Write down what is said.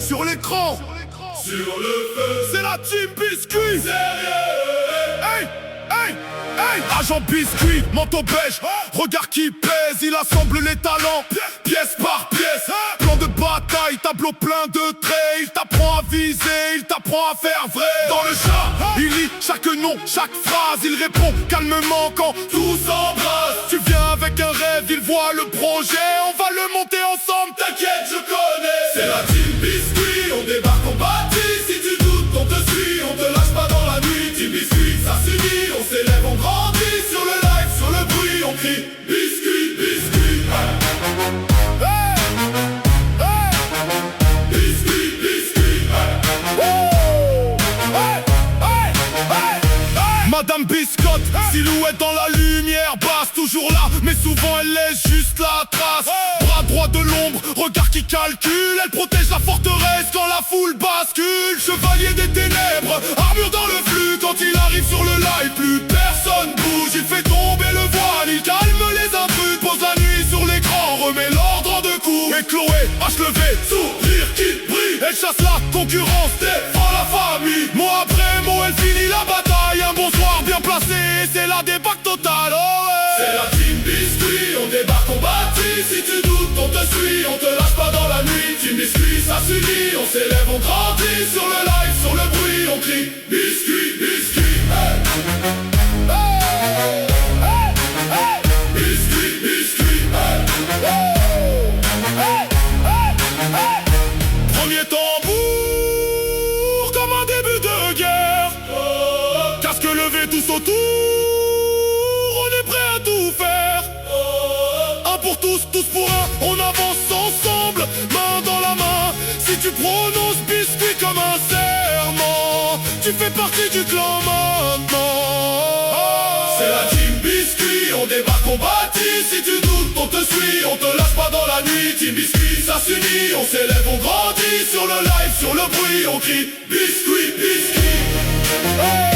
sur l'écran. Sur le feu, C'est la team Biscuit. sérieux. Hey, hey, hey. Agent Biscuit, manteau beige, regard qui pèse. Il assemble les talents, pièce par pièce. Plan de bataille, tableau plein de traits. Il t'apprend à viser, il t'apprend à faire vrai. Dans le chat, il lit chaque nom, chaque phrase. Il répond calmement quand Tout s'embrasse, tu viens avec un rêve. Il voit le projet, on va le monter ensemble. t'inquiète, je connais. C'est la team Biscuit, on débarque, on bâtit. Si tu doutes, on te suit, on te lâche pas dans la nuit. Team Biscuit, ça s'unit, on s'élève, on grandit. Sur le live, sur le bruit, on crie Biscuit, Biscuit. Hey, hey, Biscuit, Biscuit. wouh. Hey, hey, hey, hey. Madame Biscotte, silhouette dans la lumière basse, toujours là, mais souvent elle laisse juste la trace. Bras droit de l'ombre, regard qui calcule, elle protège la forteresse quand la foule bascule. Chevalier des ténèbres, armure dans le flux, quand il arrive sur le live, plus personne bouge. Il fait tomber le voile, il calme les intrus, pose la nuit sur l'écran, remet l'ordre en deux coups. Et Chloé, hache levée, Sourire qui brille, elle chasse la concurrence, défend la famille. mot après mot, elle finit la bataille. Un bonsoir bien placé, c'est la débâcle totale. Oh C'est ouais. la team Biscuit, on débarque, on bâtit. Si tu doutes, on te suit, on te lâche pas dans la nuit. Team Biscuit, ça s'unit, on s'élève, on grandit. Sur le live, sur le bruit, on crie Biscuit, Biscuit. Hey. Hey, hey, hey, Biscuit, Biscuit. Hey. hey, hey, hey. Premier tambour, comme un début de guerre. Oh, Casque levé tous autour, on est prêt à tout faire. oh, Un pour tous, tous pour un, on avance ensemble, main dans la main. Si tu prononces Biscuit comme un serment, tu fais partie du clan maintenant. C'est la team Biscuit, on débarque, on bâtit. Si tu doutes, on te suit, on te lâche pas dans la nuit. Team Biscuit, ça s'unit, on s'élève, on grandit. Sur le live, sur le bruit, on crie Biscuit, Biscuit. Hey,